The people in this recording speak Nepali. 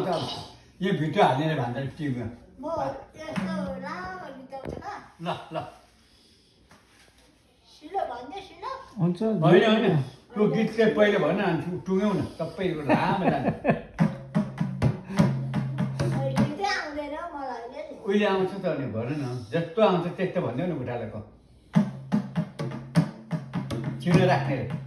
आउँछ अब यो भिडियो हाल्ने भन्दा टिभीमा म यस्तो लामो बिताउँछ ल ल ल सिलो भन्दै सिलो हुन्छ होइन होइन त्यो गीत चाहिँ पहिले भन टुङ्ग्यौँ न सबै लामो जान्छ गीतै आउँदैन मलाई अहिले नि उहिले आउँछ त अनि भन न जस्तो आउँछ त्यस्तो भनिदेऊ न बुढालाई छिटो राख्ने